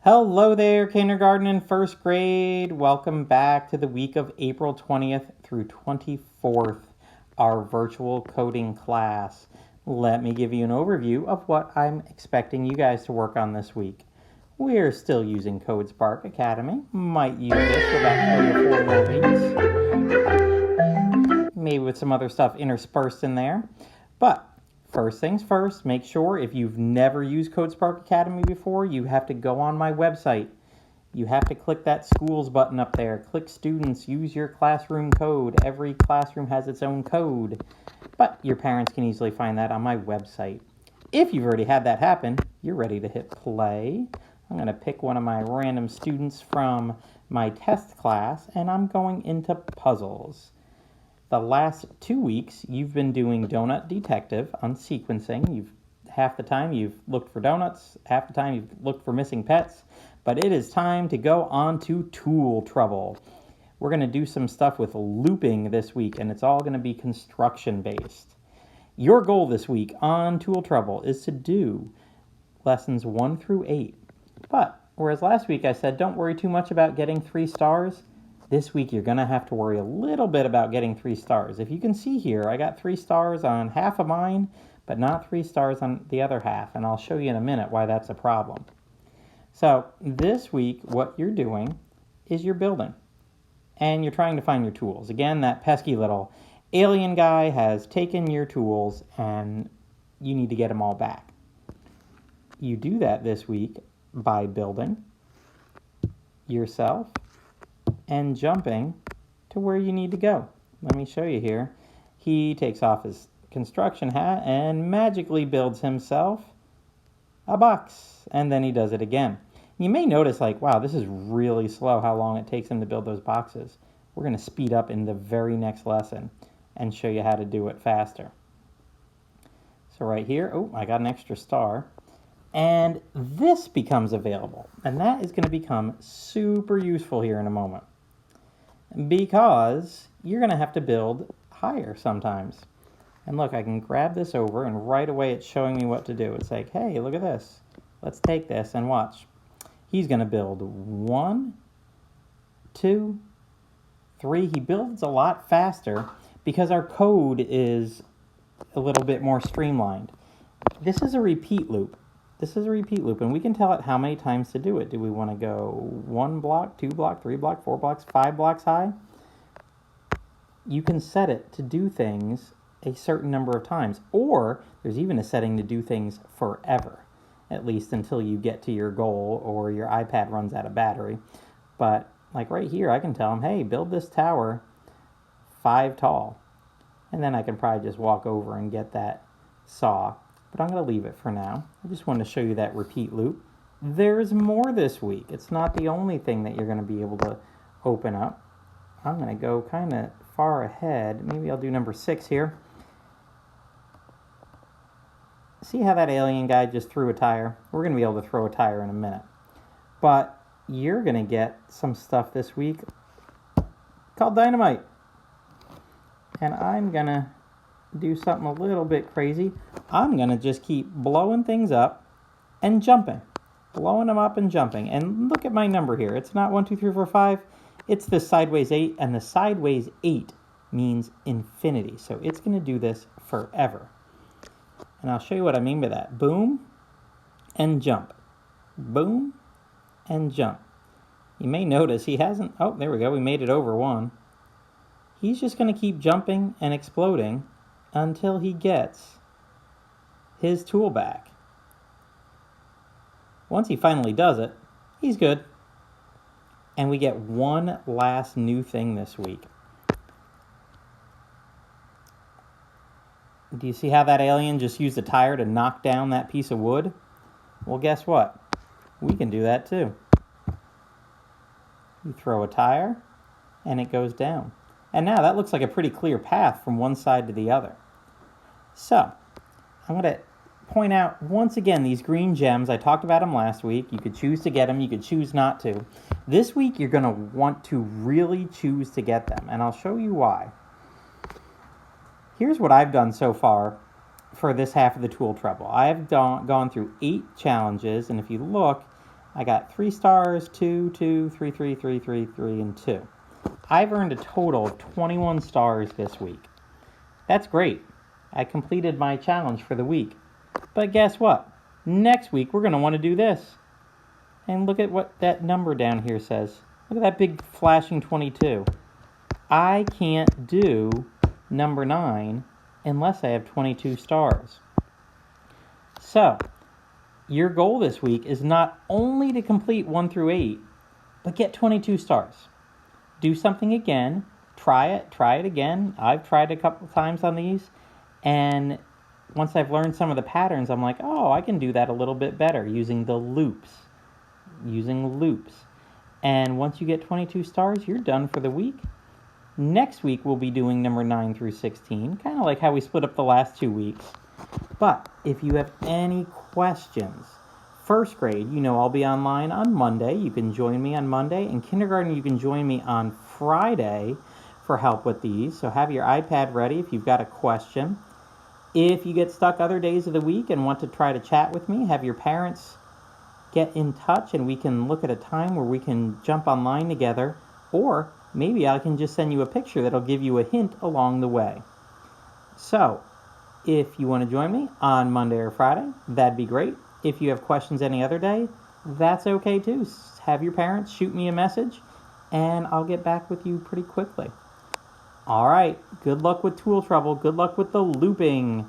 Hello there, kindergarten and first grade. Welcome back to the week of April 20th through 24th, our virtual coding class. Let me give you an overview of what I'm expecting you guys to work on this week. We're still using CodeSpark Academy. Might use this for about 3 or 4 more weeks. Maybe with some other stuff interspersed in there. But first things first, make sure if you've never used CodeSpark Academy before, you have to go on my website. You have to click that schools button up there. Click students, use your classroom code. Every classroom has its own code, but your parents can easily find that on my website. If you've already had that happen, you're ready to hit play. I'm going to pick one of my random students from my test class, and I'm going into puzzles. The last 2 weeks, you've been doing Donut Detective on sequencing. Half the time you've looked for donuts, half the time you've looked for missing pets, but it is time to go on to Tool Trouble. We're going to do some stuff with looping this week, and it's all going to be construction-based. Your goal this week on Tool Trouble is to do lessons 1 through 8. But whereas last week I said don't worry too much about getting 3 stars, this week you're going to have to worry a little bit about getting 3 stars. If you can see here, I got 3 stars on half of mine, but not 3 stars on the other half, and I'll show you in a minute why that's a problem. So this week, what you're doing is you're building, and you're trying to find your tools. Again, that pesky little alien guy has taken your tools, and you need to get them all back. You do that this week by building yourself and jumping to where you need to go. Let me show you here. He takes off his construction hat and magically builds himself a box, and then he does it again. You may notice wow, this is really slow how long it takes him to build those boxes. We're going to speed up in the very next lesson and show you how to do it faster. So right here, I got an extra star. And this becomes available, and that is going to become super useful here in a moment, because you're going to have to build higher sometimes. And look, I can grab this over, and right away it's showing me what to do. It's like, hey, look at this. Let's take this and watch. He's going to build 1, 2, 3. He builds a lot faster because our code is a little bit more streamlined. This is a repeat loop. And we can tell it how many times to do it. Do we want to go 1 block, 2 block, 3 block, 4 blocks, 5 blocks high? You can set it to do things a certain number of times, or there's even a setting to do things forever, at least until you get to your goal or your iPad runs out of battery. But like right here, I can tell him, hey, build this tower 5 tall. And then I can probably just walk over and get that saw. But I'm going to leave it for now. I just wanted to show you that repeat loop. There's more this week. It's not the only thing that you're going to be able to open up. I'm going to go kind of far ahead. Maybe I'll do number 6 here. See how that alien guy just threw a tire? We're going to be able to throw a tire in a minute. But you're going to get some stuff this week called dynamite. And I'm going to do something a little bit crazy. I'm going to just keep blowing things up and jumping. Blowing them up and jumping. And look at my number here. It's not 1, 2, 3, 4, 5. It's the sideways 8. And the sideways 8 means infinity. So it's going to do this forever. And I'll show you what I mean by that. Boom and jump. Boom and jump. You may notice he hasn't... Oh, there we go. We made it over 1. He's just going to keep jumping and exploding until he gets his tool back. Once he finally does it, he's good. And we get one last new thing this week. Do you see how that alien just used a tire to knock down that piece of wood? Well, guess what? We can do that too. You throw a tire, and it goes down. And now that looks like a pretty clear path from one side to the other. So, I'm going to point out once again these green gems. I talked about them last week. You could choose to get them. You could choose not to. This week, you're going to want to really choose to get them, and I'll show you why. Here's what I've done so far for this half of the Tool Trouble. I've gone through 8 challenges, and if you look, I got 3 stars, 2, 2, 3, 3, 3, 3, 3, and 2. I've earned a total of 21 stars this week. That's great. I completed my challenge for the week. But guess what? Next week we're going to want to do this. And look at what that number down here says. Look at that big flashing 22. I can't do number 9 unless I have 22 stars. So, your goal this week is not only to complete 1 through 8, but get 22 stars. Do something again. Try it again. I've tried a couple times on these, and once I've learned some of the patterns, I'm like, oh, I can do that a little bit better using the loops. And once you get 22 stars, you're done for the week. Next week, we'll be doing number 9 through 16, kind of like how we split up the last 2 weeks. But if you have any questions, first grade, you know I'll be online on Monday. You can join me on Monday. In kindergarten, you can join me on Friday for help with these. So have your iPad ready if you've got a question. If you get stuck other days of the week and want to try to chat with me, have your parents get in touch and we can look at a time where we can jump online together. Or maybe I can just send you a picture that'll give you a hint along the way. So, if you want to join me on Monday or Friday, that'd be great. If you have questions any other day, that's okay too. Have your parents shoot me a message, and I'll get back with you pretty quickly. All right, good luck with Tool Trouble. Good luck with the looping.